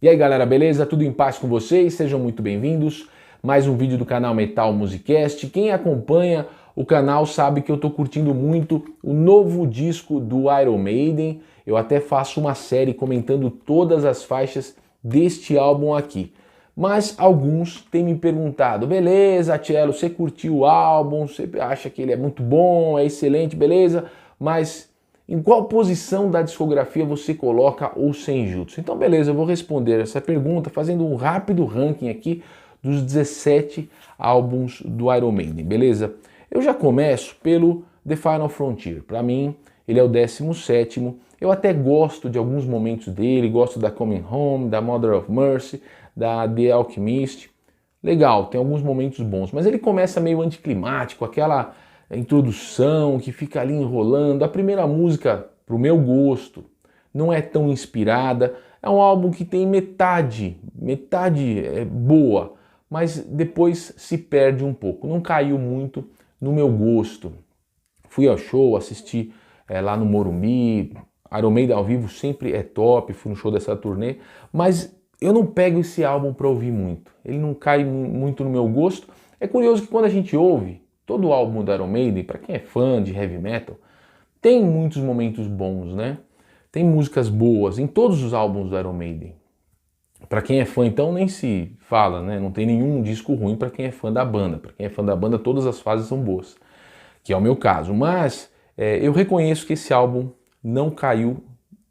E aí galera, beleza? Tudo em paz com vocês? Sejam muito bem-vindos. Mais um vídeo do canal Metal Musicast. Quem acompanha o canal sabe que eu tô curtindo muito o novo disco do Iron Maiden. Eu até faço uma série comentando todas as faixas deste álbum aqui. Mas alguns têm me perguntado, beleza, Tielo, você curtiu o álbum, você acha que ele é muito bom, é excelente, beleza, mas em qual posição da discografia você coloca o Senjutsu? Então beleza, eu vou responder essa pergunta fazendo um rápido ranking aqui dos 17 álbuns do Iron Maiden, beleza? Eu já começo pelo The Final Frontier. Para mim, ele é o 17º. Eu até gosto de alguns momentos dele, gosto da Coming Home, da Mother of Mercy, da The Alchemist. Legal, tem alguns momentos bons, mas ele começa meio anticlimático, aquela introdução que fica ali enrolando. A primeira música, pro meu gosto, não é tão inspirada. É um álbum que tem metade é boa, mas depois se perde um pouco. Não caiu muito no meu gosto. Fui ao show, assisti lá no Morumbi. Iron Maiden ao vivo sempre é top, fui no show dessa turnê, mas eu não pego esse álbum para ouvir muito. Ele não cai muito no meu gosto. É curioso que quando a gente ouve todo o álbum do Iron Maiden, para quem é fã de heavy metal, tem muitos momentos bons, né? Tem músicas boas em todos os álbuns do Iron Maiden. Para quem é fã, então, nem se fala, né? Não tem nenhum disco ruim para quem é fã da banda. Para quem é fã da banda, todas as fases são boas, que é o meu caso. Mas eu reconheço que esse álbum não caiu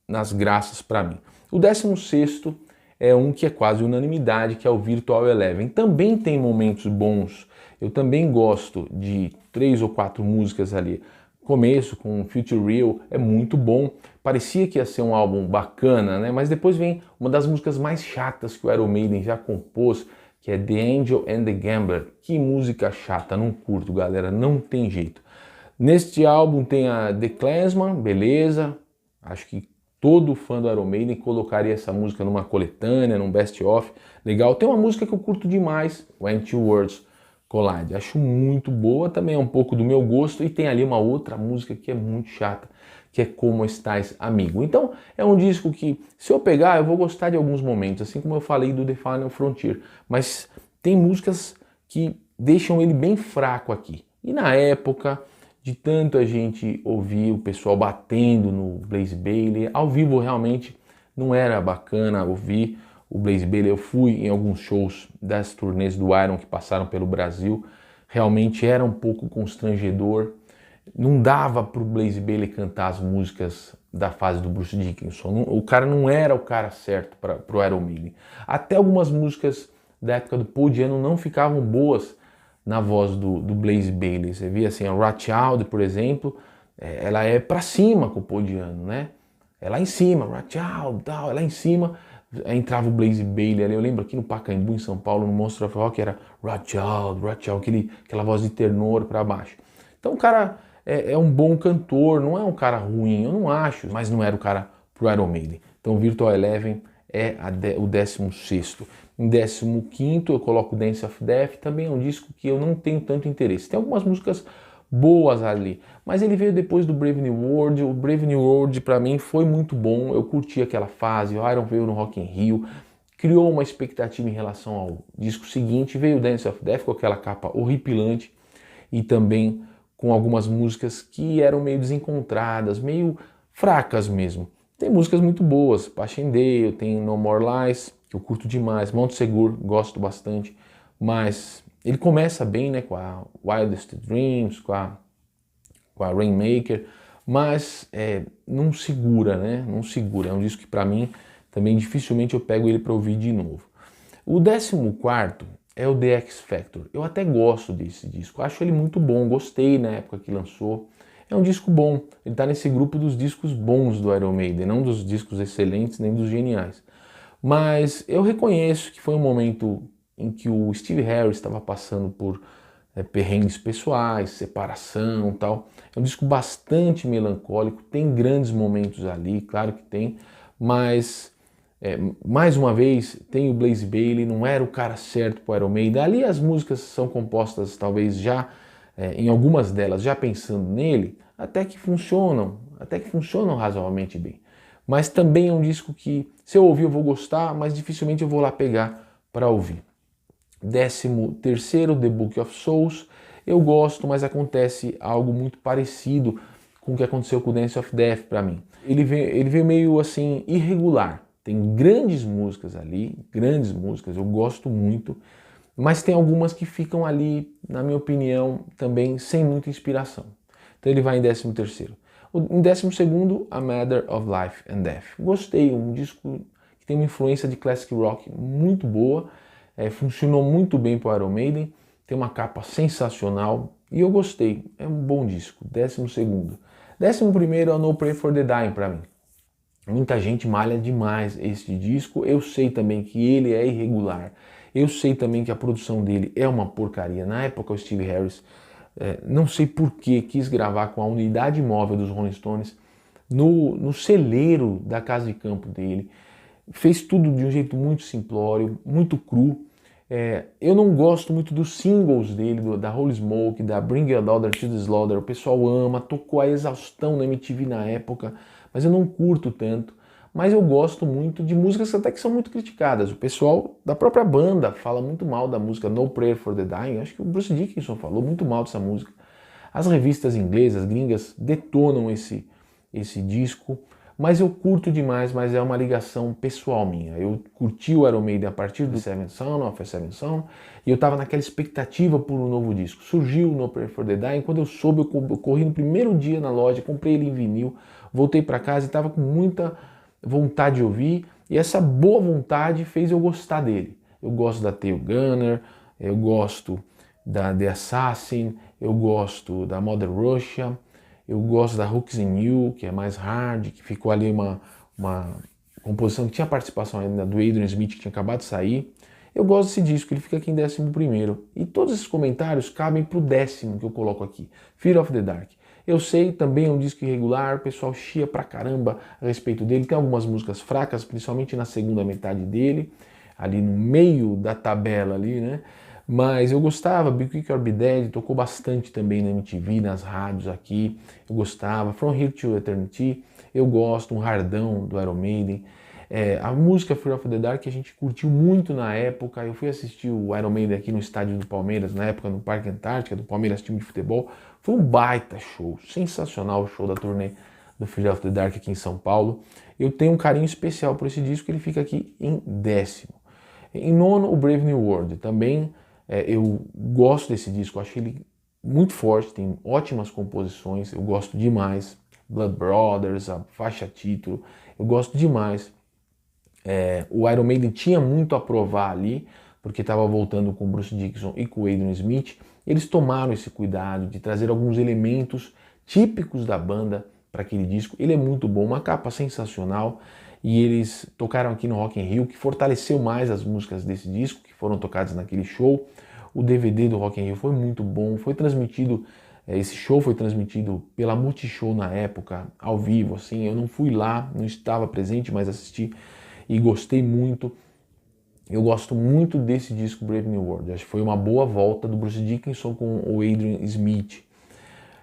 nas graças para mim. O 16º é um que é quase unanimidade, que é o Virtual Eleven. Também tem momentos bons. Eu também gosto de 3 ou 4 músicas ali. Começo com Future Real é muito bom. Parecia que ia ser um álbum bacana, né? Mas depois vem uma das músicas mais chatas que o Iron Maiden já compôs, que é The Angel and the Gambler. Que música chata, não curto, galera, não tem jeito. Neste álbum tem a The Clansman, beleza. Acho que todo fã do Iron Maiden colocaria essa música numa coletânea, num best-of. Legal. Tem uma música que eu curto demais, When Two Worlds Collide. Acho muito boa, também é um pouco do meu gosto. E tem ali uma outra música que é muito chata, que é Como Estás, Amigo. Então é um disco que, se eu pegar, eu vou gostar de alguns momentos, assim como eu falei do The Final Frontier. Mas tem músicas que deixam ele bem fraco aqui. E na época de tanto a gente ouvir o pessoal batendo no Blaze Bayley, ao vivo realmente não era bacana ouvir o Blaze Bayley. Eu fui em alguns shows das turnês do Iron que passaram pelo Brasil, realmente era um pouco constrangedor. Não dava para o Blaze Bayley cantar as músicas da fase do Bruce Dickinson. O cara não era o cara certo para o Iron Maiden. Até algumas músicas da época do Paul Di'Anno não ficavam boas na voz do Blaze Bayley. Você via assim, a Rothschild, por exemplo, ela é pra cima com o Paul Di'Anno, né? É lá em cima, Rothschild, tal, é lá em cima. Aí entrava o Blaze Bayley ali, eu lembro aqui no Pacaembu, em São Paulo, no Monster of Rock, era Rothschild, aquela voz de tenor pra baixo. Então o cara é um bom cantor, não é um cara ruim, eu não acho, mas não era o cara pro Iron Maiden. Então Virtual Eleven é o 16º. Em 15º eu coloco Dance of Death, também é um disco que eu não tenho tanto interesse. Tem algumas músicas boas ali, mas ele veio depois do Brave New World. O Brave New World para mim foi muito bom, eu curti aquela fase. O Iron veio no Rock in Rio, criou uma expectativa em relação ao disco seguinte. Veio Dance of Death com aquela capa horripilante e também com algumas músicas que eram meio desencontradas, meio fracas mesmo. Tem músicas muito boas, Passchendaele, tem No More Lies, que eu curto demais, Montsegur, gosto bastante, mas ele começa bem, né, com a Wildest Dreams, com a Rainmaker, mas não segura, né, não segura. É um disco que para mim também dificilmente eu pego ele para ouvir de novo. O 14º é o The X Factor. Eu até gosto desse disco, acho ele muito bom, gostei na época que lançou. É um disco bom, ele está nesse grupo dos discos bons do Iron Maiden, não dos discos excelentes nem dos geniais. Mas eu reconheço que foi um momento em que o Steve Harris estava passando por perrengues pessoais, separação e tal. É um disco bastante melancólico, tem grandes momentos ali, claro que tem, mas mais uma vez tem o Blaze Bayley, não era o cara certo para o Iron Maiden. Ali as músicas são compostas talvez já, em algumas delas, já pensando nele, até que funcionam razoavelmente bem. Mas também é um disco que, Se eu ouvir eu vou gostar, mas dificilmente eu vou lá pegar para ouvir. 13º, The Book of Souls. Eu gosto, mas acontece algo muito parecido com o que aconteceu com o Dance of Death para mim. Ele veio meio assim irregular. Tem grandes músicas ali, grandes músicas, eu gosto muito, mas tem algumas que ficam ali, na minha opinião, também sem muita inspiração. Então ele vai em 13º. Em 12º, A Matter of Life and Death. Gostei, um disco que tem uma influência de classic rock muito boa, funcionou muito bem para o Iron Maiden, tem uma capa sensacional e eu gostei, é um bom disco. 12º. 11º é o No Pray for the Dying para mim. Muita gente malha demais este disco, eu sei também que ele é irregular, eu sei também que a produção dele é uma porcaria. Na época o Steve Harris, não sei por que, quis gravar com a unidade móvel dos Rolling Stones no celeiro da casa de campo dele, fez tudo de um jeito muito simplório, muito cru. Eu não gosto muito dos singles dele, da Holy Smoke, da Bring Your Daughter to the Slaughter. O pessoal ama, tocou a exaustão na MTV na época, mas eu não curto tanto. Mas eu gosto muito de músicas até que são muito criticadas. O pessoal da própria banda fala muito mal da música No Prayer for the Dying. Acho que o Bruce Dickinson falou muito mal dessa música. As revistas inglesas, gringas, detonam esse disco. Mas eu curto demais, mas é uma ligação pessoal minha. Eu curti o Iron Maiden a partir do Seventh Son, of a Seventh Son, e eu estava naquela expectativa por um novo disco. Surgiu o No Prayer for the Dying, quando eu soube, eu corri no primeiro dia na loja, comprei ele em vinil, voltei para casa e estava com muita vontade de ouvir, e essa boa vontade fez eu gostar dele. Eu gosto da Tail Gunner, eu gosto da The Assassin, eu gosto da Mother Russia, eu gosto da Hooks in You, que é mais hard, que ficou ali uma composição que tinha participação ainda do Adrian Smith, que tinha acabado de sair. Eu gosto desse disco, ele fica aqui em 11º. E todos esses comentários cabem para o 10º que eu coloco aqui, Fear of the Dark. Eu sei, também é um disco irregular, o pessoal chia pra caramba a respeito dele. Tem algumas músicas fracas, principalmente na segunda metade dele, ali no meio da tabela ali, né? Mas eu gostava, Be Quick or Be Dead, tocou bastante também na MTV, nas rádios aqui, eu gostava. From Here to Eternity, eu gosto, um hardão do Iron Maiden. A música Fear of the Dark a gente curtiu muito na época. Eu fui assistir o Iron Maiden aqui no estádio do Palmeiras, na época no Parque Antártica, do Palmeiras, time de futebol. Foi um baita show, sensacional o show da turnê do Fear of the Dark aqui em São Paulo. Eu tenho um carinho especial por esse disco, ele fica aqui em 10º. Em 9º, o Brave New World. Também eu gosto desse disco, acho ele muito forte, tem ótimas composições, eu gosto demais. Blood Brothers, a faixa título, eu gosto demais. O Iron Maiden tinha muito a provar ali, porque estava voltando com o Bruce Dickinson e com o Adrian Smith. Eles tomaram esse cuidado de trazer alguns elementos típicos da banda para aquele disco. Ele é muito bom, uma capa sensacional, e eles tocaram aqui no Rock in Rio, que fortaleceu mais as músicas desse disco, que foram tocadas naquele show. O DVD do Rock in Rio foi muito bom, foi transmitido, esse show foi transmitido pela Multishow na época, ao vivo, assim. Eu não fui lá, não estava presente, mas assisti e gostei muito. Eu gosto muito desse disco Brave New World. Acho que foi uma boa volta do Bruce Dickinson com o Adrian Smith.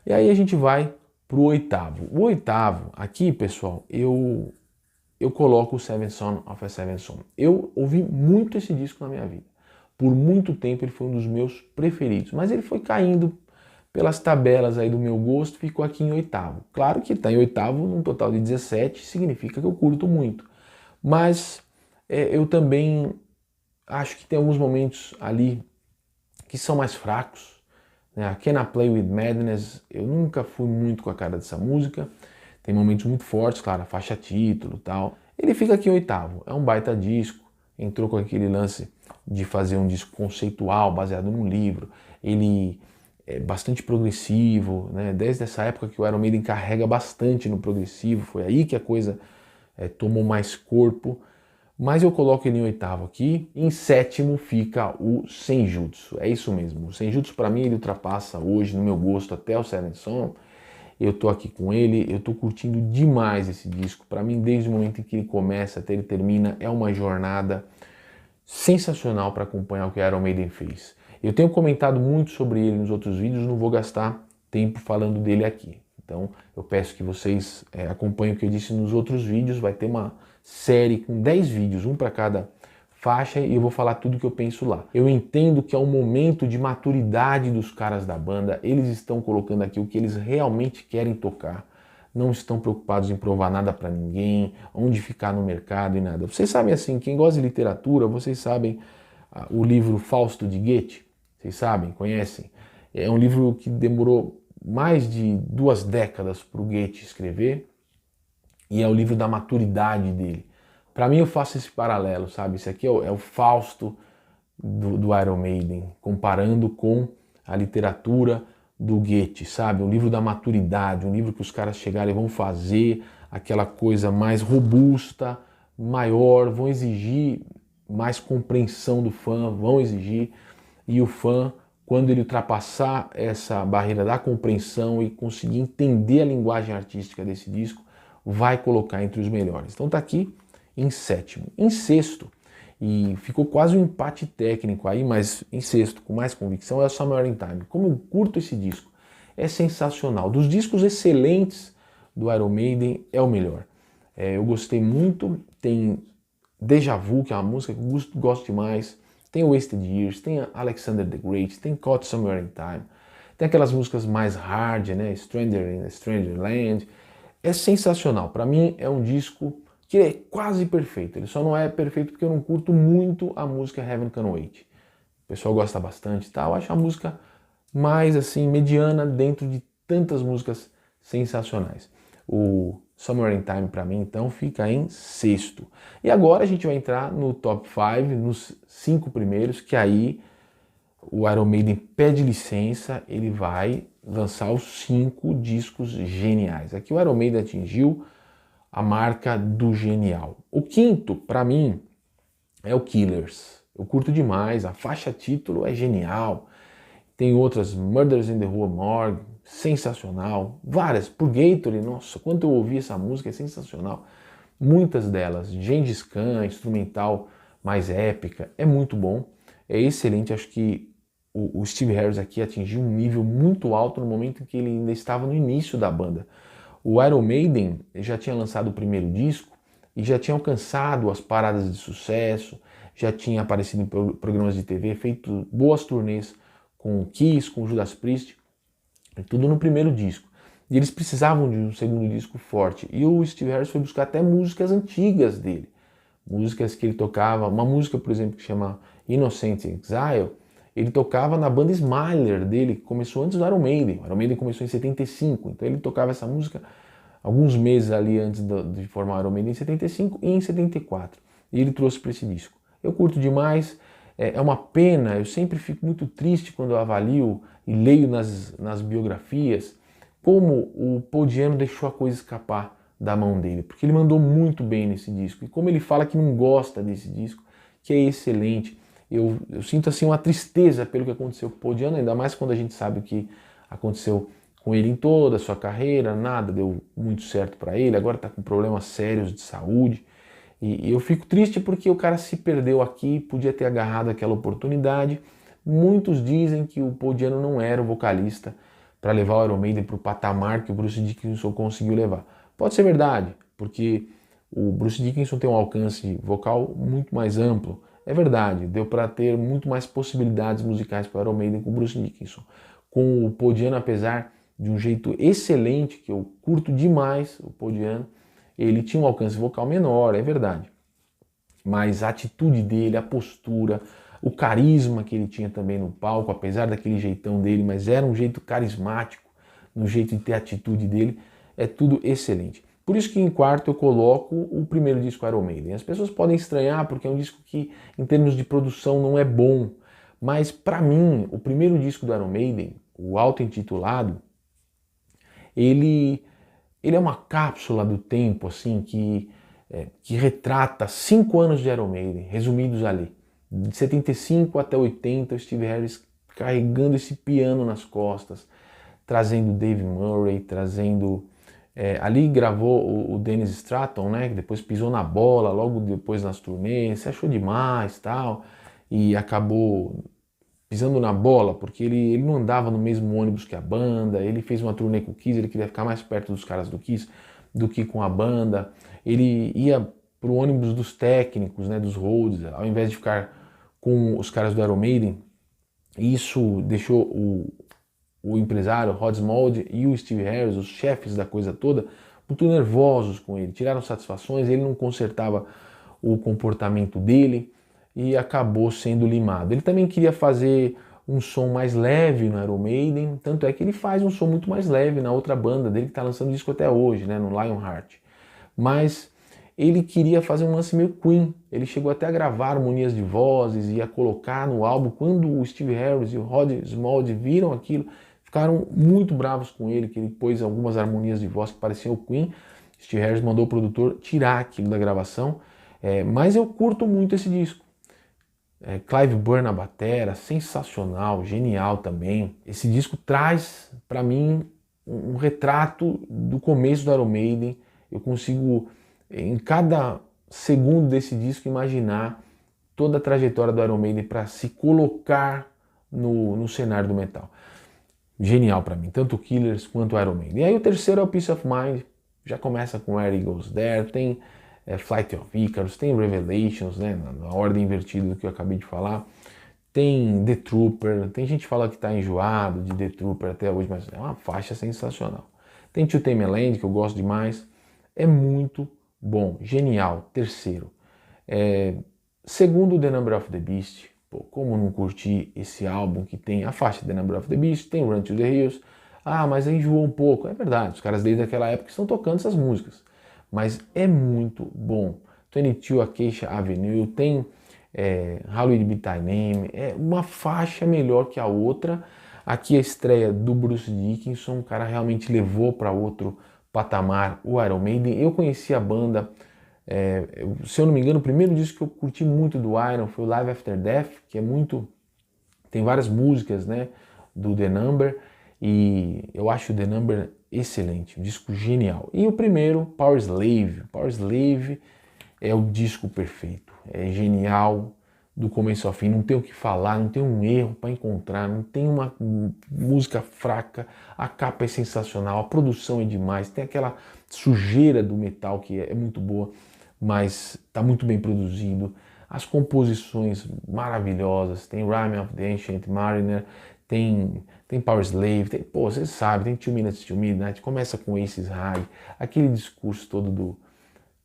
E aí a gente vai pro 8º. O 8º, aqui, pessoal, eu coloco o Seventh Son of a Seventh Son. Eu ouvi muito esse disco na minha vida. Por muito tempo ele foi um dos meus preferidos, mas ele foi caindo pelas tabelas aí do meu gosto, ficou aqui em 8º. Claro que está em 8º num total de 17, significa que eu curto muito. Mas eu também acho que tem alguns momentos ali que são mais fracos, né? A Can I Play With Madness, eu nunca fui muito com a cara dessa música. Tem momentos muito fortes, claro, a faixa título e tal. Ele fica aqui em 8º, é um baita disco, entrou com aquele lance de fazer um disco conceitual, baseado num livro. Ele é bastante progressivo, né? Desde essa época que o Iron Maiden carrega bastante no progressivo, foi aí que a coisa tomou mais corpo. Mas eu coloco ele em 8º aqui. Em 7º fica o Senjutsu. É isso mesmo. O Senjutsu, para mim, ele ultrapassa hoje, no meu gosto, até o Seventh Son. Eu tô aqui com ele, eu tô curtindo demais esse disco. Para mim, desde o momento em que ele começa até ele termina, é uma jornada sensacional para acompanhar o que a Iron Maiden fez. Eu tenho comentado muito sobre ele nos outros vídeos, não vou gastar tempo falando dele aqui. Então, eu peço que vocês acompanhem o que eu disse nos outros vídeos. Vai ter uma série com 10 vídeos, um para cada faixa, e eu vou falar tudo que eu penso lá. Eu entendo que é um momento de maturidade dos caras da banda, eles estão colocando aqui o que eles realmente querem tocar, não estão preocupados em provar nada para ninguém, onde ficar no mercado e nada. Vocês sabem assim, quem gosta de literatura, vocês sabem o livro Fausto de Goethe, vocês sabem, conhecem? É um livro que demorou mais de 2 décadas para o Goethe escrever, e é o livro da maturidade dele. Para mim eu faço esse paralelo, sabe? Esse aqui é o Fausto do Iron Maiden, comparando com a literatura do Goethe, sabe? Um livro da maturidade, um livro que os caras chegarem e vão fazer aquela coisa mais robusta, maior, vão exigir mais compreensão do fã, vão exigir, e o fã, quando ele ultrapassar essa barreira da compreensão e conseguir entender a linguagem artística desse disco, vai colocar entre os melhores. Então tá aqui em 7º. Em 6º, e ficou quase um empate técnico aí, mas em 6º, com mais convicção, é o Somewhere in Time. Como eu curto esse disco, é sensacional. Dos discos excelentes do Iron Maiden, é o melhor. Eu gostei muito, tem Deja Vu, que é uma música que eu gosto demais, tem Wasted Years, tem Alexander the Great, tem Caught Somewhere in Time, tem aquelas músicas mais hard, né? Stranger in a Stranger Land. É sensacional. Para mim é um disco que é quase perfeito. Ele só não é perfeito porque eu não curto muito a música Heaven Can Wait. O pessoal gosta bastante e tal. Eu acho a música mais assim mediana dentro de tantas músicas sensacionais. O Somewhere in Time para mim então fica em 6º. E agora a gente vai entrar no top 5, nos 5 primeiros, que aí o Iron Maiden pede licença, ele vai lançar os 5 discos geniais. Aqui o Iron Maiden atingiu a marca do genial. O 5º, para mim, é o Killers. Eu curto demais, a faixa título é genial. Tem outras, Murders in the Rue Morgue, sensacional. Várias, Purgatory, nossa, quando eu ouvi essa música é sensacional. Muitas delas, Gengis Khan, instrumental mais épica, é muito bom. É excelente, acho que o Steve Harris aqui atingiu um nível muito alto no momento em que ele ainda estava no início da banda. O Iron Maiden já tinha lançado o primeiro disco e já tinha alcançado as paradas de sucesso, já tinha aparecido em programas de TV, feito boas turnês com o Kiss, com o Judas Priest, tudo no primeiro disco. E eles precisavam de um segundo disco forte. E o Steve Harris foi buscar até músicas antigas dele. Músicas que ele tocava, uma música, por exemplo, que chama Innocent Exile, ele tocava na banda Smiler dele, que começou antes do Iron Maiden. O Iron Maiden começou em 75, então ele tocava essa música alguns meses ali antes de formar o Iron Maiden, em 75 e em 74. E ele trouxe para esse disco. Eu curto demais, é uma pena, eu sempre fico muito triste quando eu avalio e leio nas biografias como o Paul Di'Anno deixou a coisa escapar da mão dele, porque ele mandou muito bem nesse disco. E como ele fala que não gosta desse disco, que é excelente, eu sinto assim uma tristeza pelo que aconteceu com o Paul Di'Anno, ainda mais quando a gente sabe o que aconteceu com ele em toda a sua carreira, nada deu muito certo para ele, agora está com problemas sérios de saúde. E eu fico triste porque o cara se perdeu aqui, podia ter agarrado aquela oportunidade. Muitos dizem que o Paul Di'Anno não era o vocalista para levar o Iron Maiden para o patamar que o Bruce Dickinson conseguiu levar. Pode ser verdade, porque o Bruce Dickinson tem um alcance vocal muito mais amplo. É verdade, deu para ter muito mais possibilidades musicais para o Iron Maiden com o Bruce Dickinson. Com o Paul Di'Anno, apesar de um jeito excelente, que eu curto demais o Paul Di'Anno, ele tinha um alcance vocal menor, é verdade. Mas a atitude dele, a postura, o carisma que ele tinha também no palco, apesar daquele jeitão dele, mas era um jeito carismático, no jeito de ter a atitude dele, é tudo excelente. Por isso que em 4º eu coloco o primeiro disco Iron Maiden. As pessoas podem estranhar porque é um disco que em termos de produção não é bom, mas para mim o primeiro disco do Iron Maiden, o auto-intitulado, ele é uma cápsula do tempo assim que retrata 5 anos de Iron Maiden, resumidos ali. De 75 até 80, o Steve Harris carregando esse piano nas costas, trazendo Dave Murray, trazendo... ali gravou o Dennis Stratton, né, que depois pisou na bola, logo depois nas turnês, se achou demais tal, e acabou pisando na bola, porque ele não andava no mesmo ônibus que a banda, ele fez uma turnê com o Kiss, ele queria ficar mais perto dos caras do Kiss do que com a banda, ele ia para o ônibus dos técnicos, né, dos roads, ao invés de ficar com os caras do Iron Maiden. Isso deixou o empresário Rod Smallwood e o Steve Harris, os chefes da coisa toda, muito nervosos com ele. Tiraram satisfações, ele não consertava o comportamento dele e acabou sendo limado. Ele também queria fazer um som mais leve no Iron Maiden, tanto é que ele faz um som muito mais leve na outra banda dele que está lançando disco até hoje, né, no Lionheart. Mas ele queria fazer um lance meio Queen. Ele chegou até a gravar harmonias de vozes e a colocar no álbum. Quando o Steve Harris e o Rod Smallwood viram aquilo, ficaram muito bravos com ele, que ele pôs algumas harmonias de voz que pareciam o Queen. Steve Harris mandou o produtor tirar aquilo da gravação, mas eu curto muito esse disco. Clive Burr na batera, sensacional, genial também. Esse disco traz para mim um retrato do começo do Iron Maiden. Eu consigo, em cada segundo desse disco, imaginar toda a trajetória do Iron Maiden para se colocar no cenário do metal. Genial para mim, tanto o Killers quanto o Iron Maiden. E aí o terceiro é o Peace of Mind, já começa com Where He Goes There, tem Flight of Icarus, tem Revelations, né, na ordem invertida do que eu acabei de falar, tem The Trooper, tem gente que fala que está enjoado de The Trooper até hoje, mas é uma faixa sensacional. Tem To Tame a Land, que eu gosto demais, é muito bom, genial. Terceiro. Segundo, The Number of the Beast. Pô, como não curtir esse álbum que tem a faixa The Number of the Beast, tem Run to the Hills. Ah, mas enjoou um pouco. É verdade, os caras desde aquela época estão tocando essas músicas. Mas é muito bom. 22 Acacia Avenue, tem Halloween Be Thy Name, é uma faixa melhor que a outra. Aqui a estreia do Bruce Dickinson, o cara realmente levou para outro patamar o Iron Maiden. Eu conheci a banda, se eu não me engano, o primeiro disco que eu curti muito do Iron foi o Live After Death, que é muito... tem várias músicas, né, do The Number, e eu acho o The Number excelente, um disco genial. E o primeiro, Power Slave. Power Slave é o disco perfeito, é genial do começo ao fim, não tem o que falar, não tem um erro para encontrar, não tem uma música fraca, a capa é sensacional, a produção é demais, tem aquela sujeira do metal que é muito boa, mas está muito bem produzido, as composições maravilhosas, tem Rime of the Ancient Mariner, tem Power Slave, pô, você sabe, tem 2 Minutes to Midnight, começa com Aces High, aquele discurso todo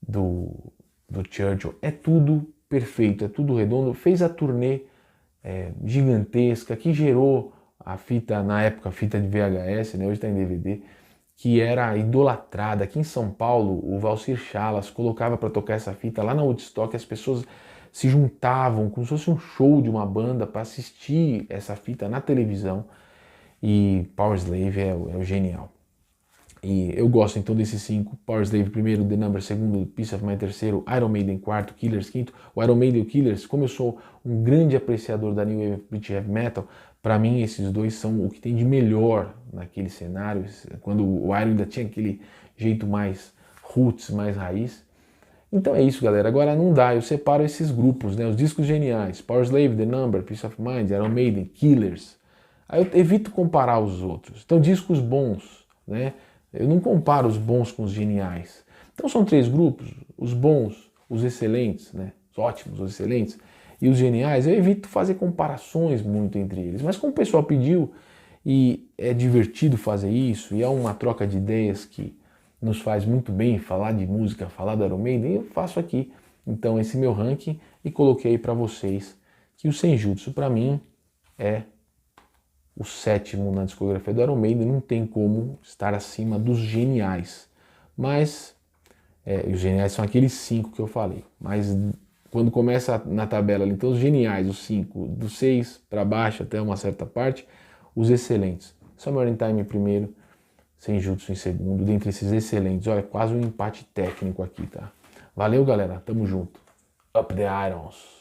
do Churchill, é tudo perfeito, é tudo redondo. Fez a turnê gigantesca que gerou a fita, na época, a fita de VHS, né, hoje está em DVD, que era idolatrada. Aqui em São Paulo, o Valcir Chalas colocava para tocar essa fita lá na Woodstock, as pessoas se juntavam como se fosse um show de uma banda para assistir essa fita na televisão. E Power Slave é o genial. E eu gosto então desses 5, Power Slave primeiro, The Number segundo, Peace of Mind terceiro, Iron Maiden quarto, Killers quinto. O Iron Maiden e o Killers, como eu sou um grande apreciador da New Wave British Heavy Metal, para mim esses dois são o que tem de melhor naquele cenário, quando o Iron ainda tinha aquele jeito mais roots, mais raiz. Então é isso, galera. Agora não dá, eu separo esses grupos, né? Os discos geniais, Power Slave, The Number, Peace of Mind, Iron Maiden, Killers. Aí eu evito comparar os outros. Então discos bons, né? Eu não comparo os bons com os geniais. Então são 3 grupos, os bons, os excelentes, né? Os ótimos, os excelentes, e os geniais. Eu evito fazer comparações muito entre eles, mas como o pessoal pediu, e é divertido fazer isso, e é uma troca de ideias que nos faz muito bem falar de música, falar do Iron Maiden, eu faço aqui, então, esse meu ranking, e coloquei para vocês que o Senjutsu, para mim, é o 7º na discografia do Iron Maiden, não tem como estar acima dos geniais. Mas, os geniais são aqueles 5 que eu falei. Mas quando começa na tabela ali, então os geniais, os 5, do 6 para baixo até uma certa parte, os excelentes. Somewhere in Time em primeiro, Senjutsu em segundo, dentre esses excelentes. Olha, quase um empate técnico aqui, tá? Valeu, galera. Tamo junto. Up the Irons.